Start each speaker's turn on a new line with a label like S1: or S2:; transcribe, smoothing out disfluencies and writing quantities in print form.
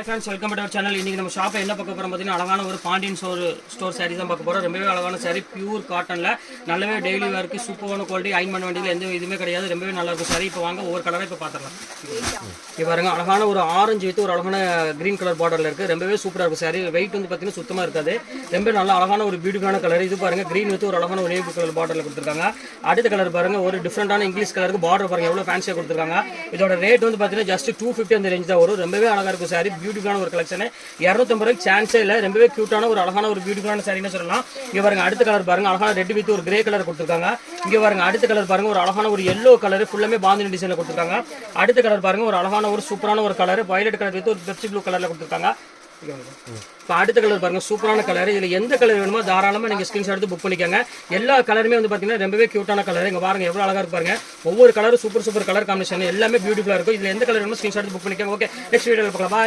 S1: Hi friends, welcome to our channel. இன்னைக்கு நம்ம ஷாப்பை என்ன பார்க்க போறோம் பார்த்தீங்கன்னா அழகான ஒரு பாண்டியன் ஸ்டோர் சாரீஸ் தான் பார்க்க போறோம். ரொம்பவே அழகான சாரி, பியூர் காட்டன்ல நல்லாவே டெய்லி வேர்க்கு சூப்பரான குவாலிட்டி, அயன் பண்ண வேண்டியதுல எந்த இதுவுமே கிடையாது. ரொம்பவே நல்லா இருக்கும் சாரி. இப்போ வாங்க ஒவ்வொரு கலரை இப்போ பார்த்துடலாம். இப்போ பாருங்க, அழகான ஒரு ஆரஞ்சு வித்து ஒரு அழகான கிரீன் கலர் பார்டர்ல இருக்கு. ரொம்பவே சூப்பரா இருக்கும் சாரி. வெயிட் வந்து பார்த்தீங்கன்னா சுத்தமா இருக்காது. ரொம்ப நல்ல அழகான ஒரு பியூட்டிஃபுல்லான கலர். இது பாருங்க, கிரீன் வித்து ஒரு அழகான ஒரு நேவி கலர் பார்டர்ல கொடுத்துருக்காங்க. அடுத்த கலர் பாருங்க, ஒரு டிஃப்ரெண்டான இங்கிலீஷ் கலருக்கு பார்டர் பாருங்க எவ்வளவு ஃபேன்சியா கொடுத்துருக்காங்க. இதோட ரேட் வந்து பார்த்தீங்கன்னா ஜஸ்ட் 250 அந்த ரேஞ்ச் தான் வரும். ரொம்பவே அழகா இருக்கும் சாரி. பியூட்டிஃபுல்லான ஒரு கலெக்ஷன். 250 ரூபாய்க்கு சான்ஸே இல்லை. ரொம்பவே கியூட்டான ஒரு அழகான ஒரு பியூட்டிஃபுல்லான சாரின்னு சொல்லலாம். இங்க பாருங்க, அடுத்த கலர் பாருங்க, அழகான ரெட் வித் ஒரு கிரே கலர் கொடுத்துருக்காங்க. இங்க பாருங்க, அடுத்த கலர் பாருங்க, ஒரு அழகான ஒரு எல்லோ கலர் ஃபுல்லாமே பாந்தினி டிசைன்ல கொடுத்துருக்காங்க. அடுத்த கலர் பாருங்க, ஒரு அழகான ஒரு சூப்பரான ஒரு கலர் வயலட் கலர் வித் ஒரு பெப்சி ப்ளூ கலர்ல கொடுத்துருக்காங்க. இப்போ அடுத்த கலர் பாருங்க, சூப்பரான கலர். இதுல எந்த கலர் வேணுமோ தாராளமா நீங்க ஸ்கிரீன்ஷாட் எடுத்து புக் பண்ணிக்கோங்க. எல்லா கலருமே வந்து பாத்தீங்கன்னா ரொம்பவே கியூட்டான கலர். இங்க பாருங்க எவ்வளவு அழகா இருக்கு பாருங்க. ஒவ்வொரு கலரும் சூப்பர் கலர் காம்பினேஷன் எல்லாமே பியூட்டிஃபுல்லா இருக்கும். இதுல எந்த கலர் வேணுமோ ஸ்கிரீன்ஷாட் எடுத்து புக் பண்ணிக்கோங்க. ஓகே, நெக்ஸ்ட் வீடியோல பார்க்கலாம். பாய்.